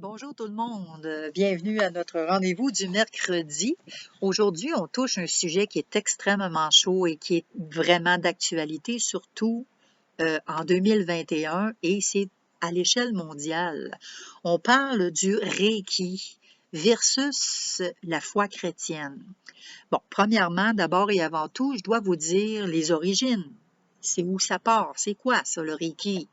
Bonjour tout le monde, bienvenue à notre rendez-vous du mercredi. Aujourd'hui, on touche un sujet qui est extrêmement chaud et qui est vraiment d'actualité, surtout en 2021 et c'est à l'échelle mondiale. On parle du Reiki versus la foi chrétienne. Bon, premièrement, d'abord et avant tout, je dois vous dire les origines. C'est où ça part? C'est quoi ça, le Reiki?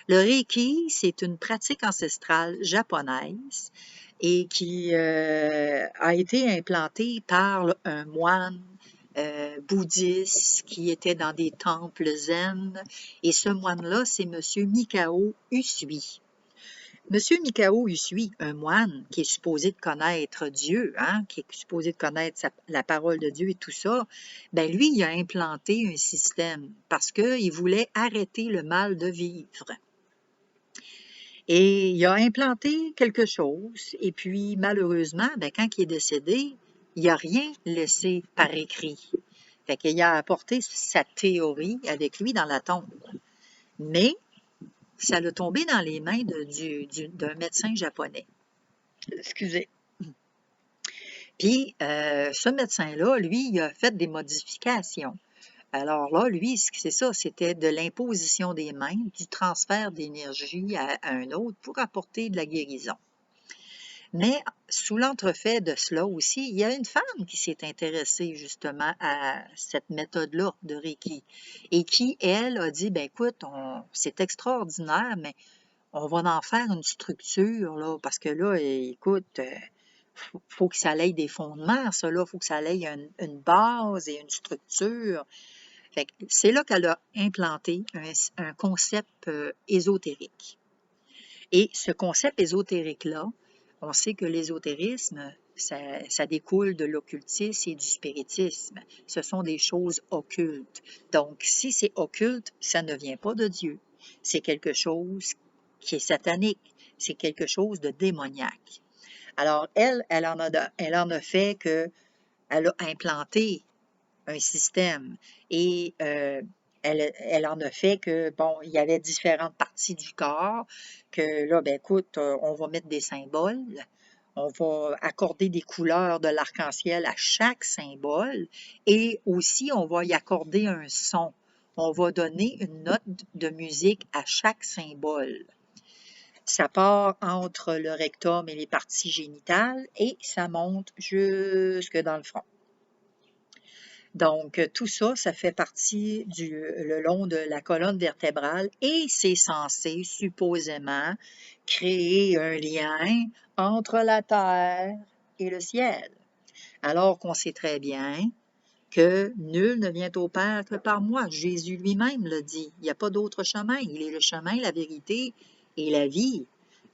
Le Reiki, c'est une pratique ancestrale japonaise et qui a été implantée par un moine bouddhiste qui était dans des temples zen. Et ce moine-là, c'est M. Mikao Usui. M. Mikao Usui, un moine qui est supposé de connaître Dieu, qui est supposé de connaître la parole de Dieu et tout ça, ben lui, il a implanté un système parce qu'il voulait arrêter le mal de vivre. Et il a implanté quelque chose, et puis malheureusement, ben, quand il est décédé, il n'a rien laissé par écrit. Fait qu'il a apporté sa théorie avec lui dans la tombe. Mais ça l'a tombé dans les mains d'un médecin japonais. Excusez. Puis, ce médecin-là, lui, il a fait des modifications. Alors là, lui, c'est ça, c'était de l'imposition des mains, du transfert d'énergie à un autre pour apporter de la guérison. Mais sous l'entrefait de cela aussi, il y a une femme qui s'est intéressée justement à cette méthode-là de Reiki et qui, elle, a dit, ben écoute, c'est extraordinaire, mais on va en faire une structure, là, parce que là, écoute, faut que ça ait des fondements, ça, là, faut que ça ait une base et une structure. Fait que c'est là qu'elle a implanté un concept ésotérique. Et ce concept ésotérique-là, on sait que l'ésotérisme, ça découle de l'occultisme et du spiritisme. Ce sont des choses occultes. Donc, si c'est occulte, ça ne vient pas de Dieu. C'est quelque chose qui est satanique. C'est quelque chose de démoniaque. Alors, elle en a fait qu'elle a implanté un système. Et elle en a fait que, bon, il y avait différentes parties du corps, que là, ben écoute, on va mettre des symboles, on va accorder des couleurs de l'arc-en-ciel à chaque symbole, et aussi on va y accorder un son. On va donner une note de musique à chaque symbole. Ça part entre le rectum et les parties génitales et ça monte jusque dans le front. Donc, tout ça, ça fait partie le long de la colonne vertébrale et c'est censé, supposément, créer un lien entre la terre et le ciel. Alors qu'on sait très bien que nul ne vient au Père que par moi. Jésus lui-même le dit. Il n'y a pas d'autre chemin. Il est le chemin, la vérité et la vie.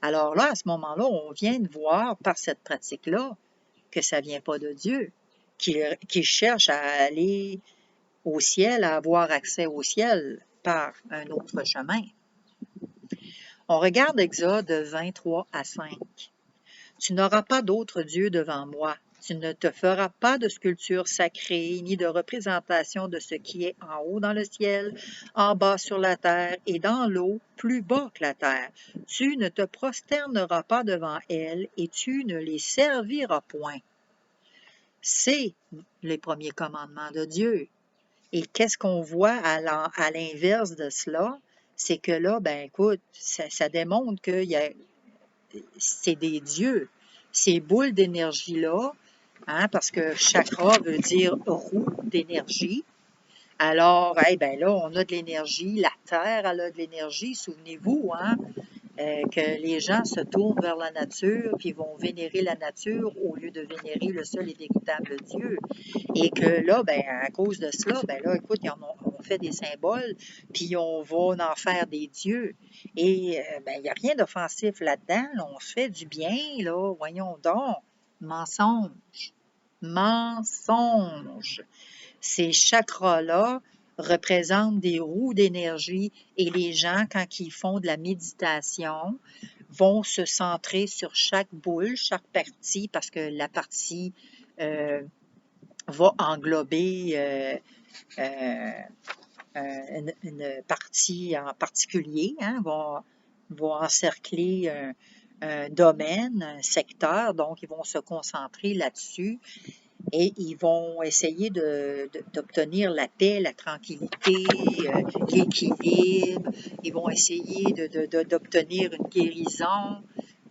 Alors là, à ce moment-là, on vient de voir par cette pratique-là que ça ne vient pas de Dieu, qui cherche à aller au ciel, à avoir accès au ciel par un autre chemin. On regarde Exode 23 à 5. Tu n'auras pas d'autre Dieu devant moi. Tu ne te feras pas de sculpture sacrée, ni de représentation de ce qui est en haut dans le ciel, en bas sur la terre et dans l'eau, plus bas que la terre. Tu ne te prosterneras pas devant elles et tu ne les serviras point. C'est les premiers commandements de Dieu. Et qu'est-ce qu'on voit à l'inverse de cela? C'est que là, ben écoute, ça démontre que c'est des dieux. Ces boules d'énergie-là, parce que chakra veut dire roue d'énergie. Alors, ben là, on a de l'énergie, la Terre elle a de l'énergie, souvenez-vous, que les gens se tournent vers la nature, puis vont vénérer la nature au lieu de vénérer le seul et véritable Dieu. Et que là, ben, à cause de cela, ben là, écoute, on fait des symboles, puis on va en faire des dieux. Et ben, il n'y a rien d'offensif là-dedans. Là, on se fait du bien, là, voyons donc. Mensonge. Mensonge. Ces chakras-là représentent des roues d'énergie et les gens, quand ils font de la méditation, vont se centrer sur chaque boule, chaque partie, parce que la partie va englober une partie en particulier, va encercler domaine, un secteur, donc ils vont se concentrer là-dessus et ils vont essayer d'obtenir la paix, la tranquillité, l'équilibre. Ils vont essayer d'obtenir une guérison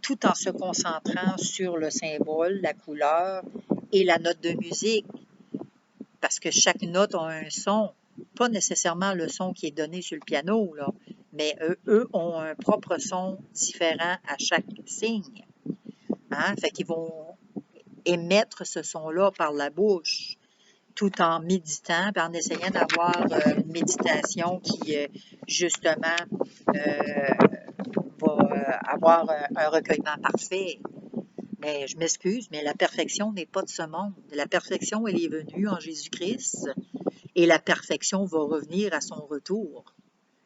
tout en se concentrant sur le symbole, la couleur et la note de musique, parce que chaque note a un son, pas nécessairement le son qui est donné sur le piano, là, mais eux ont un propre son différent à chaque signe. Hein? Fait qu'ils vont émettre ce son-là par la bouche, tout en méditant, puis en essayant d'avoir une méditation qui, justement, va avoir un recueillement parfait. Mais je m'excuse, mais la perfection n'est pas de ce monde. La perfection, elle est venue en Jésus-Christ et la perfection va revenir à son retour.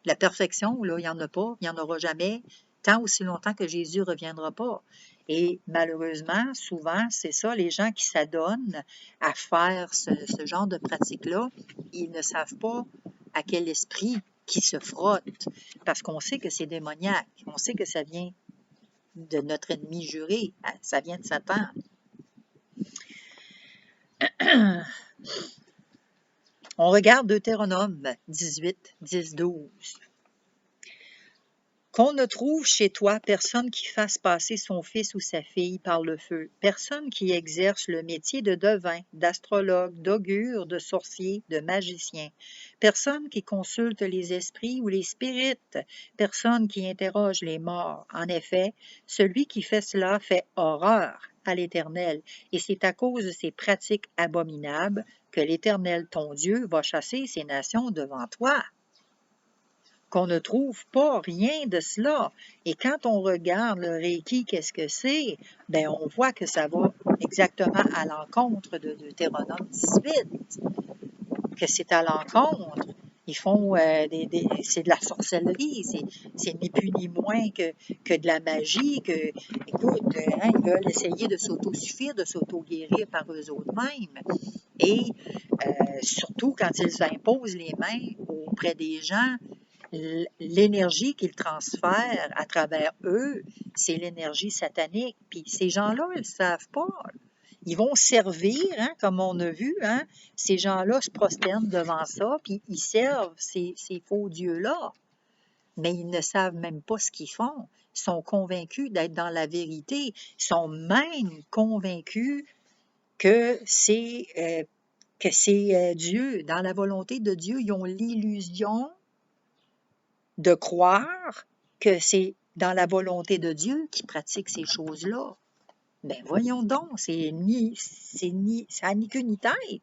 La perfection, là, il n'y en a pas, il n'y en aura jamais, tant aussi longtemps que Jésus ne reviendra pas. Et malheureusement, souvent, c'est ça, les gens qui s'adonnent à faire ce genre de pratique-là, ils ne savent pas à quel esprit qui se frotte, parce qu'on sait que c'est démoniaque, on sait que ça vient de notre ennemi juré, ça vient de Satan. On regarde Deutéronome 18, 10, 12. Qu'on ne trouve chez toi personne qui fasse passer son fils ou sa fille par le feu, personne qui exerce le métier de devin, d'astrologue, d'augure, de sorcier, de magicien, personne qui consulte les esprits ou les spirites, personne qui interroge les morts. En effet, celui qui fait cela fait horreur à l'Éternel, et c'est à cause de ces pratiques abominables que l'Éternel ton Dieu va chasser ces nations devant toi. Qu'on ne trouve pas rien de cela. Et quand on regarde le Reiki, qu'est-ce que c'est? Bien, on voit que ça va exactement à l'encontre de Deutéronome 18, que c'est à l'encontre. Ils font c'est de la sorcellerie, c'est ni plus ni moins que de la magie, écoute, hein, ils veulent essayer de s'autosuffire, de s'auto-guérir par eux mêmes. Et surtout quand ils imposent les mains auprès des gens, l'énergie qu'ils transfèrent à travers eux, c'est l'énergie satanique. Puis ces gens-là, ils ne savent pas. Ils vont servir, hein, comme on a vu, hein, ces gens-là se prosternent devant ça, puis ils servent ces faux dieux-là. Mais ils ne savent même pas ce qu'ils font. Ils sont convaincus d'être dans la vérité. Ils sont même convaincus que c'est Dieu. Dans la volonté de Dieu, ils ont l'illusion de croire que c'est dans la volonté de Dieu qu'ils pratiquent ces choses-là. Ben voyons donc, ça n'a ni queue ni tête.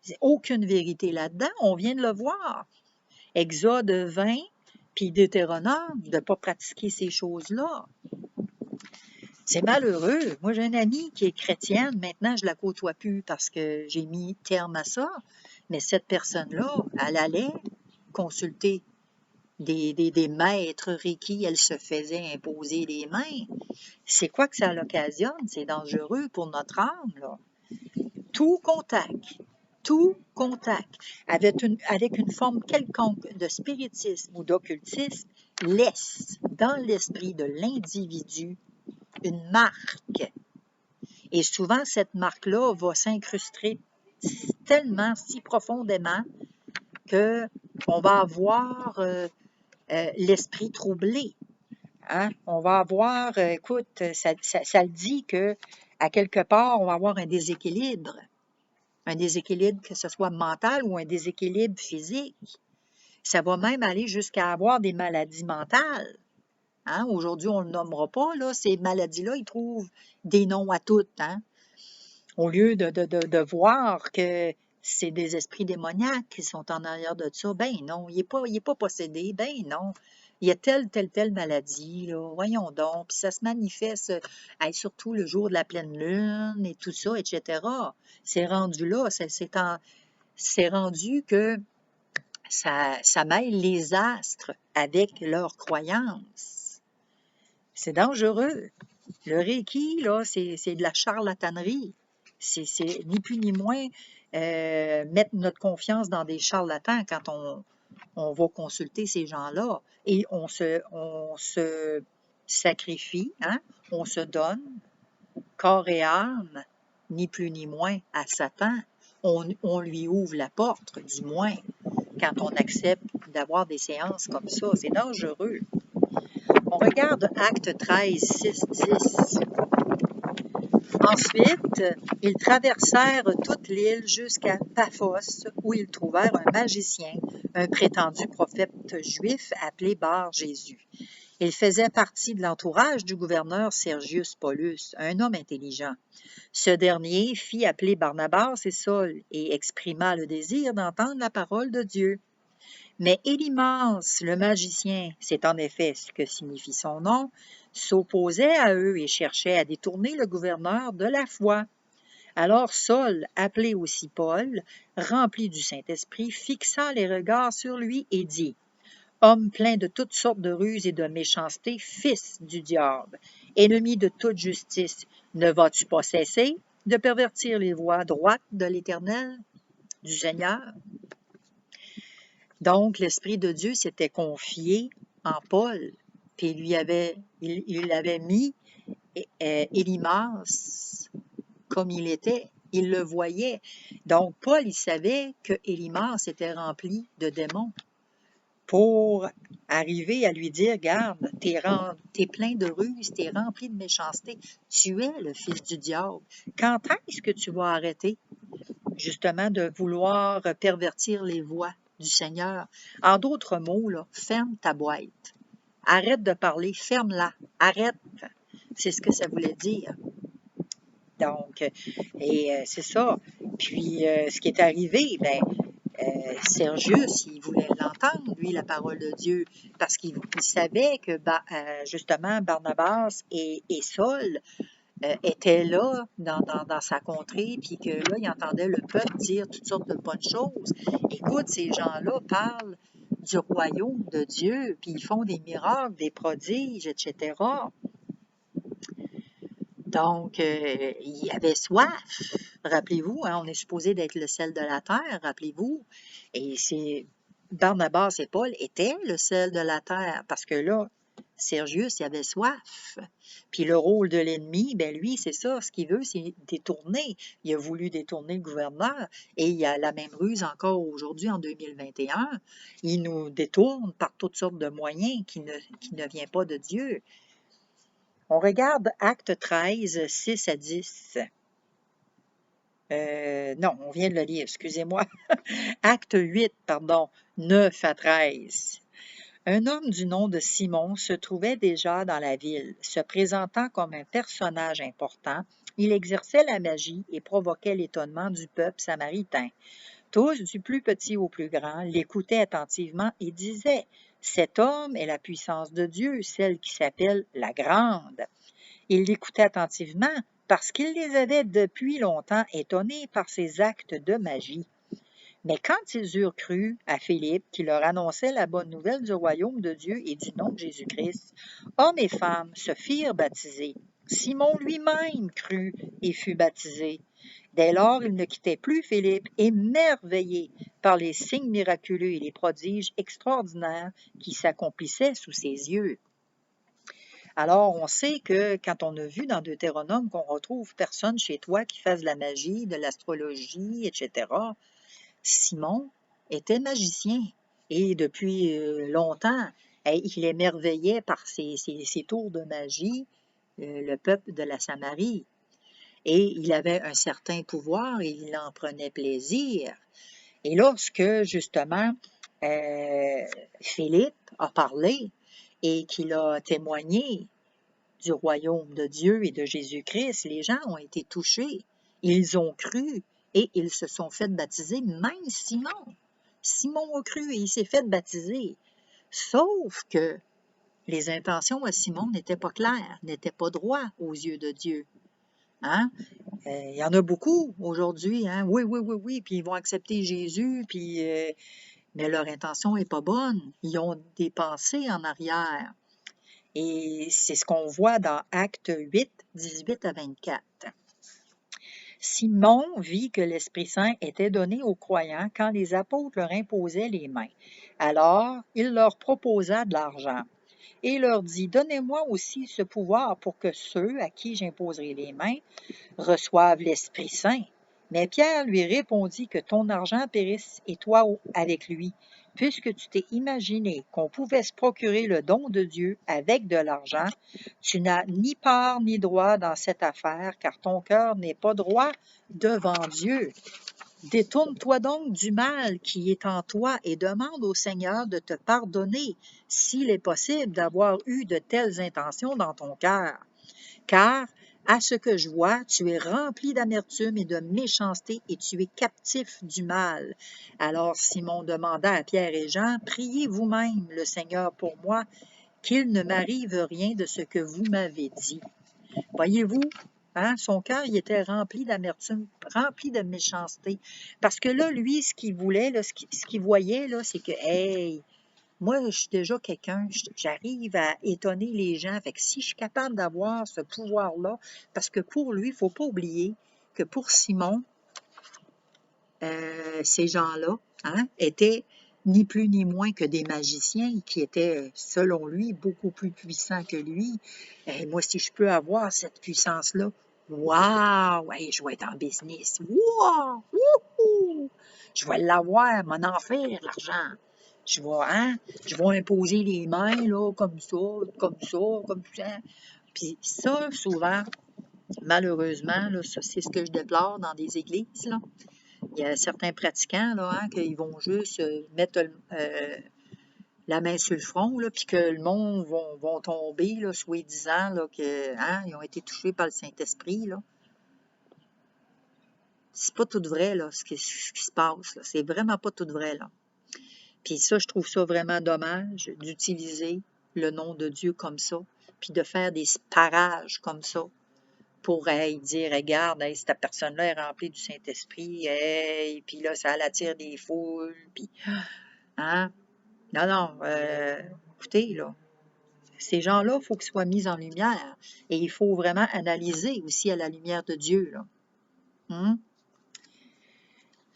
C'est aucune vérité là-dedans, on vient de le voir. Exode 20, puis Deutéronome, de ne pas pratiquer ces choses-là. C'est malheureux. Moi, j'ai une amie qui est chrétienne, maintenant je ne la côtoie plus parce que j'ai mis terme à ça, mais cette personne-là, elle allait consulter des maîtres Reiki, elle se faisait imposer les mains. C'est quoi que ça l'occasionne? C'est dangereux pour notre âme, là. Tout contact avec une forme quelconque de spiritisme ou d'occultisme laisse dans l'esprit de l'individu une marque. Et souvent, cette marque-là va s'incruster tellement, si profondément, qu'on va avoir l'esprit troublé. Hein? On va avoir, écoute, ça le dit que à quelque part, on va avoir un déséquilibre que ce soit mental ou un déséquilibre physique. Ça va même aller jusqu'à avoir des maladies mentales. Hein? Aujourd'hui, on ne le nommera pas, là, ces maladies-là, ils trouvent des noms à toutes. Hein? Au lieu de voir que c'est des esprits démoniaques qui sont en arrière de ça, ben non, il n'est pas possédé, ben non. Il y a telle maladie, là, voyons donc, puis ça se manifeste surtout le jour de la pleine lune et tout ça, etc. C'est rendu là, c'est rendu que ça mêle les astres avec leurs croyances. C'est dangereux. Le Reiki, là, c'est de la charlatanerie. C'est ni plus ni moins mettre notre confiance dans des charlatans quand on va consulter ces gens-là. Et on se sacrifie, hein? On se donne corps et âme, ni plus ni moins, à Satan. On lui ouvre la porte, du moins, quand on accepte d'avoir des séances comme ça. C'est dangereux. On regarde Acte 13, 6, 10. Ensuite, ils traversèrent toute l'île jusqu'à Paphos, où ils trouvèrent un magicien, un prétendu prophète juif appelé Bar-Jésus. Il faisait partie de l'entourage du gouverneur Sergius Paulus, un homme intelligent. Ce dernier fit appeler Barnabas et Saul et exprima le désir d'entendre la parole de Dieu. Mais Élymas, le magicien, c'est en effet ce que signifie son nom, s'opposait à eux et cherchait à détourner le gouverneur de la foi. Alors Saul, appelé aussi Paul, rempli du Saint-Esprit, fixa les regards sur lui et dit: « Homme plein de toutes sortes de ruses et de méchanceté, fils du diable, ennemi de toute justice, ne vas-tu pas cesser de pervertir les voies droites de l'Éternel, du Seigneur? » Donc, l'Esprit de Dieu s'était confié en Paul, puis il avait mis Élymas comme il était. Il le voyait. Donc, Paul, il savait que Élymas était rempli de démons pour arriver à lui dire: « Garde, t'es plein de ruses, t'es rempli de méchanceté, tu es le fils du diable. Quand est-ce que tu vas arrêter, justement, de vouloir pervertir les voies du Seigneur? » En d'autres mots, là, ferme ta boîte. Arrête de parler, ferme-la, arrête. C'est ce que ça voulait dire. Donc, c'est ça. Puis, ce qui est arrivé, Sergius, il voulait l'entendre, lui, la parole de Dieu, parce qu'il savait que, justement, Barnabas et Saul étaient là dans sa contrée, puis que là, il entendait le peuple dire toutes sortes de bonnes choses. Écoute, ces gens-là parlent du royaume de Dieu, puis ils font des miracles, des prodiges, etc. Donc, il avait soif. Rappelez-vous, hein, on est supposé d'être le sel de la terre, rappelez-vous. Et Barnabas et Paul étaient le sel de la terre, parce que là, Sergius, il avait soif. Puis le rôle de l'ennemi, lui, c'est ça, ce qu'il veut, c'est détourner. Il a voulu détourner le gouverneur, et il y a la même ruse encore aujourd'hui, en 2021. Il nous détourne par toutes sortes de moyens qui ne viennent pas de Dieu. On regarde Acte 13, 6 à 10. Non, on vient de le lire, excusez-moi. Acte 8, 9 à 13. Un homme du nom de Simon se trouvait déjà dans la ville. Se présentant comme un personnage important, il exerçait la magie et provoquait l'étonnement du peuple samaritain. Tous, du plus petit au plus grand, l'écoutaient attentivement et disaient: « Cet homme est la puissance de Dieu, celle qui s'appelle la Grande. » Ils l'écoutaient attentivement parce qu'il les avait depuis longtemps étonnés par ses actes de magie. Mais quand ils eurent cru à Philippe qui leur annonçait la bonne nouvelle du royaume de Dieu et du nom de Jésus-Christ, hommes et femmes se firent baptiser. Simon lui-même crut et fut baptisé. Dès lors, il ne quittait plus Philippe, émerveillé par les signes miraculeux et les prodiges extraordinaires qui s'accomplissaient sous ses yeux. Alors, on sait que quand on a vu dans Deutéronome qu'on retrouve personne chez toi qui fasse de la magie, de l'astrologie, etc., Simon était magicien et depuis longtemps, il émerveillait par ses tours de magie le peuple de la Samarie. Et il avait un certain pouvoir et il en prenait plaisir. Et lorsque, justement, Philippe a parlé et qu'il a témoigné du royaume de Dieu et de Jésus-Christ, les gens ont été touchés, ils ont cru et ils se sont fait baptiser, même Simon. Simon a cru et il s'est fait baptiser. Sauf que les intentions à Simon n'étaient pas claires, n'étaient pas droites aux yeux de Dieu. Hein? Il y en a beaucoup aujourd'hui, hein? Oui, puis ils vont accepter Jésus, puis, mais leur intention n'est pas bonne. Ils ont des pensées en arrière. Et c'est ce qu'on voit dans Acte 8, 18 à 24. Simon vit que l'Esprit Saint était donné aux croyants quand les apôtres leur imposaient les mains. Alors, il leur proposa de l'argent. et leur dit, donnez-moi aussi ce pouvoir pour que ceux à qui j'imposerai les mains reçoivent l'Esprit Saint. Mais Pierre lui répondit que ton argent périsse et toi avec lui, puisque tu t'es imaginé qu'on pouvait se procurer le don de Dieu avec de l'argent. Tu n'as ni part ni droit dans cette affaire, car ton cœur n'est pas droit devant Dieu. Détourne-toi donc du mal qui est en toi et demande au Seigneur de te pardonner s'il est possible d'avoir eu de telles intentions dans ton cœur. Car, à ce que je vois, tu es rempli d'amertume et de méchanceté et tu es captif du mal. Alors Simon demanda à Pierre et Jean, priez vous-même le Seigneur pour moi, qu'il ne m'arrive rien de ce que vous m'avez dit. Voyez-vous, hein, son cœur il était rempli d'amertume, rempli de méchanceté. Parce que là, lui, ce qu'il voulait, là, ce qu'il voyait, là, c'est que, hey, moi, je suis déjà quelqu'un, j'arrive à étonner les gens. Fait que si je suis capable d'avoir ce pouvoir-là, parce que pour lui, il ne faut pas oublier que pour Simon, ces gens-là étaient ni plus ni moins que des magiciens qui étaient, selon lui, beaucoup plus puissants que lui. Et moi, si je peux avoir cette puissance-là, waouh, hey, je vais être en business. Wow! Wouhou! Je vais l'avoir, m'en en faire, l'argent. Je vais imposer les mains, là, comme ça, comme ça, comme ça. Puis ça, souvent, malheureusement, là, ça, c'est ce que je déplore dans des églises, là. Il y a certains pratiquants, là, qui vont juste mettre la main sur le front, là, puis que le monde vont tomber, là, soi-disant, là, ils ont été touchés par le Saint-Esprit, là. C'est pas tout vrai, là, ce qui se passe, là. C'est vraiment pas tout vrai, là. Puis ça, je trouve ça vraiment dommage d'utiliser le nom de Dieu comme ça, puis de faire des parages comme ça pour dire, regarde, hey, cette personne-là est remplie du Saint-Esprit, hey, puis là, ça l'attire des foules, puis, hein? Non, non, écoutez, là, ces gens-là, il faut qu'ils soient mis en lumière, et il faut vraiment analyser aussi à la lumière de Dieu, là. Hum?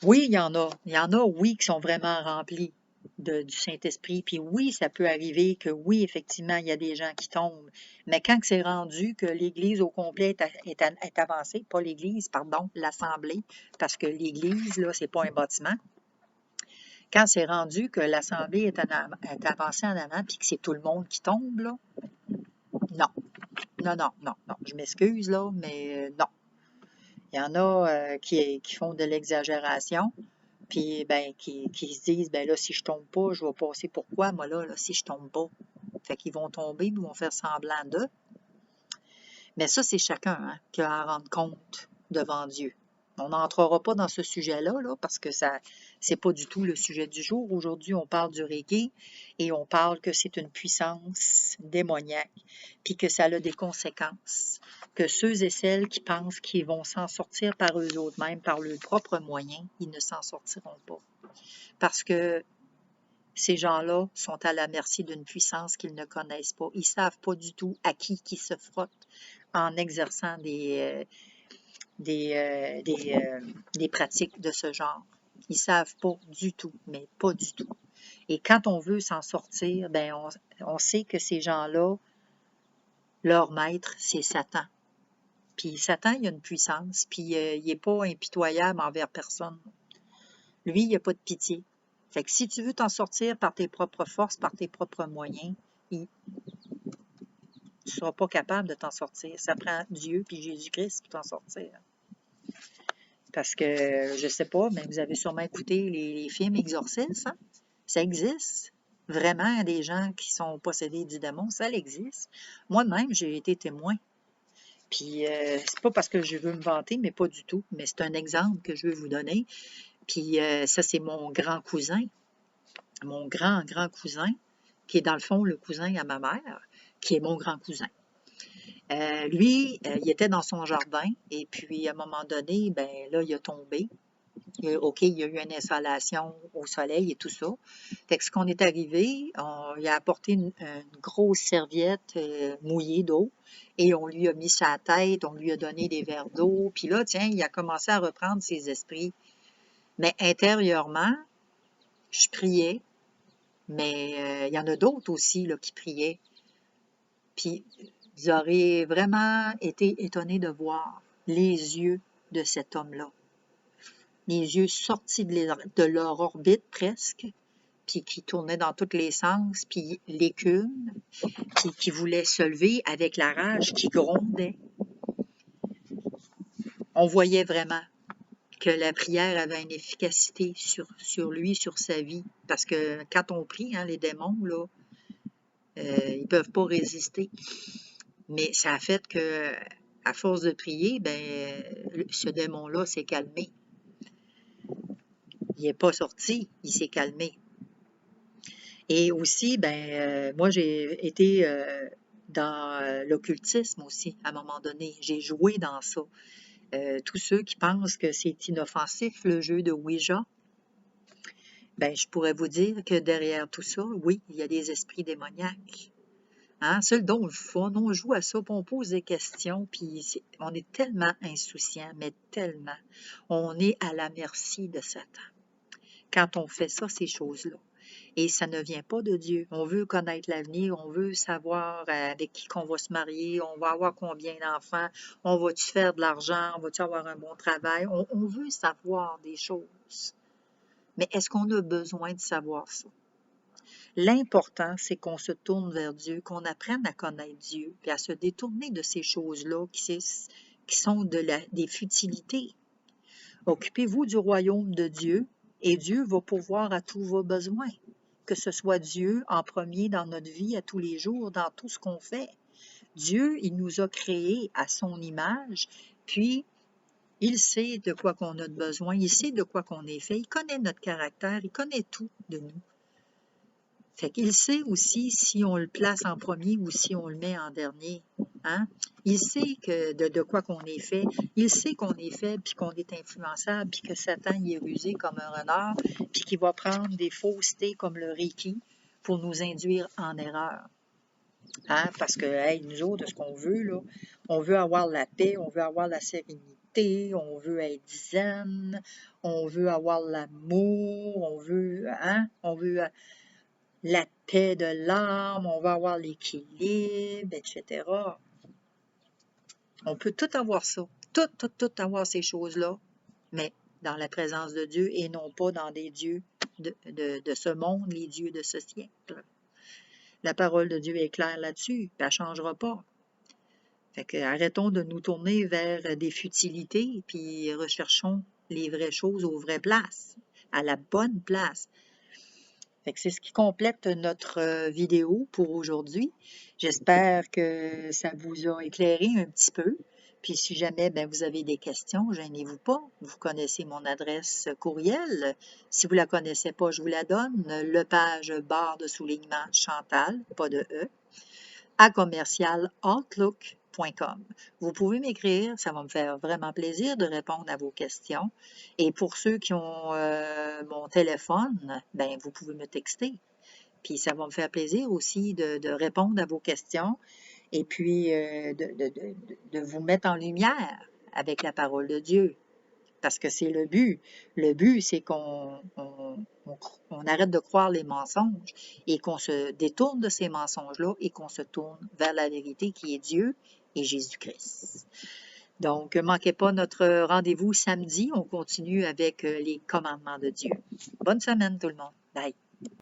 Oui, il y en a, oui, qui sont vraiment remplis du Saint-Esprit, puis oui, ça peut arriver que oui, effectivement, il y a des gens qui tombent, mais quand c'est rendu que l'Église au complet est avancée, pas l'Église, pardon, l'Assemblée, parce que l'Église, là, c'est pas un bâtiment, quand c'est rendu que l'Assemblée est avancée en avant, puis que c'est tout le monde qui tombe, là, non, non, non, non, non, je m'excuse, là, mais non. Il y en a qui font de l'exagération, puis ben, qui se disent, ben là, si je tombe pas, je vais passer pourquoi, moi, là, si je tombe pas. Fait qu'ils vont tomber, ils vont faire semblant d'eux. Mais ça, c'est chacun qui a à rendre compte devant Dieu. On n'entrera pas dans ce sujet-là, là, parce que ça, c'est pas du tout le sujet du jour. Aujourd'hui, on parle du Reiki et on parle que c'est une puissance démoniaque, puis que ça a des conséquences. Que ceux et celles qui pensent qu'ils vont s'en sortir par eux autres mêmes, par leurs propres moyens, ils ne s'en sortiront pas. Parce que ces gens-là sont à la merci d'une puissance qu'ils ne connaissent pas. Ils ne savent pas du tout à qui se frottent en exerçant des pratiques de ce genre. Ils ne savent pas du tout, mais pas du tout. Et quand on veut s'en sortir, ben on sait que ces gens-là, leur maître, c'est Satan. Puis Satan, il a une puissance, puis il n'est pas impitoyable envers personne. Lui, il n'a pas de pitié. Fait que si tu veux t'en sortir par tes propres forces, par tes propres moyens, tu ne seras pas capable de t'en sortir. Ça prend Dieu puis Jésus-Christ pour t'en sortir. Parce que, je sais pas, mais vous avez sûrement écouté les films exorcistes, hein? Ça existe. Vraiment, des gens qui sont possédés du démon, ça existe. Moi-même, j'ai été témoin. Puis, c'est pas parce que je veux me vanter, mais pas du tout. Mais c'est un exemple que je veux vous donner. Puis, ça, c'est mon grand cousin. Mon grand cousin, qui est dans le fond le cousin à ma mère, qui est mon grand cousin. Lui, il était dans son jardin et puis à un moment donné, ben là, il a tombé. OK, il y a eu une installation au soleil et tout ça. Fait que ce qu'on est arrivé, il a apporté une grosse serviette mouillée d'eau et on lui a mis sa tête, on lui a donné des verres d'eau. Puis là, tiens, il a commencé à reprendre ses esprits. Mais intérieurement, je priais, mais il y en a d'autres aussi là, qui priaient. Puis vous aurez vraiment été étonné de voir les yeux de cet homme-là. Les yeux sortis de leur orbite presque, puis qui tournaient dans tous les sens, puis l'écume, puis qui voulait se lever avec la rage qui grondait. On voyait vraiment que la prière avait une efficacité sur lui, sur sa vie. Parce que quand on prie, les démons, là, ils peuvent pas résister. Mais ça a fait que, à force de prier, ce démon-là s'est calmé. Il n'est pas sorti, il s'est calmé. Et aussi, moi, j'ai été dans l'occultisme aussi, à un moment donné. J'ai joué dans ça. Tous ceux qui pensent que c'est inoffensif, le jeu de Ouija, je pourrais vous dire que derrière tout ça, oui, il y a des esprits démoniaques. Seul dont le fun, on joue à ça, puis on pose des questions, puis on est tellement insouciant, mais tellement. On est à la merci de Satan quand on fait ça, ces choses-là. Et ça ne vient pas de Dieu. On veut connaître l'avenir, on veut savoir avec qui qu'on va se marier, on va avoir combien d'enfants, on va-tu faire de l'argent, on va-tu avoir un bon travail. On veut savoir des choses. Mais est-ce qu'on a besoin de savoir ça? L'important, c'est qu'on se tourne vers Dieu, qu'on apprenne à connaître Dieu, puis à se détourner de ces choses-là qui sont des futilités. Occupez-vous du royaume de Dieu et Dieu va pourvoir à tous vos besoins. Que ce soit Dieu en premier dans notre vie à tous les jours, dans tout ce qu'on fait. Dieu, il nous a créés à son image, puis il sait de quoi qu'on a besoin, il sait de quoi qu'on est fait, il connaît notre caractère, il connaît tout de nous. Fait qu'il sait aussi si on le place en premier ou si on le met en dernier. Il sait que de quoi qu'on est fait. Il sait qu'on est faible, puis qu'on est influençable, puis que Satan y est rusé comme un renard, puis qu'il va prendre des faussetés comme le Reiki pour nous induire en erreur. Parce que, nous autres, ce qu'on veut, là, on veut avoir la paix, on veut avoir la sérénité, on veut être zen, on veut avoir l'amour, on veut la paix de l'âme, on va avoir l'équilibre, etc. On peut tout avoir ça, tout avoir ces choses-là, mais dans la présence de Dieu et non pas dans des dieux de ce monde, les dieux de ce siècle. La parole de Dieu est claire là-dessus, puis elle ne changera pas. Fait que arrêtons de nous tourner vers des futilités, puis recherchons les vraies choses aux vraies places, à la bonne place. Fait que c'est ce qui complète notre vidéo pour aujourd'hui. J'espère que ça vous a éclairé un petit peu. Puis si jamais vous avez des questions, gênez-vous pas. Vous connaissez mon adresse courriel. Si vous ne la connaissez pas, je vous la donne. Le page barre de soulignement Chantal, pas de E, à commercialoutlook.com. Vous pouvez m'écrire, ça va me faire vraiment plaisir de répondre à vos questions. Et pour ceux qui ont mon téléphone, vous pouvez me texter. Puis ça va me faire plaisir aussi de répondre à vos questions et puis de vous mettre en lumière avec la parole de Dieu. Parce que c'est le but. Le but, c'est qu'on arrête de croire les mensonges et qu'on se détourne de ces mensonges-là et qu'on se tourne vers la vérité qui est Dieu et Jésus-Christ. Donc, ne manquez pas notre rendez-vous samedi. On continue avec les commandements de Dieu. Bonne semaine tout le monde. Bye.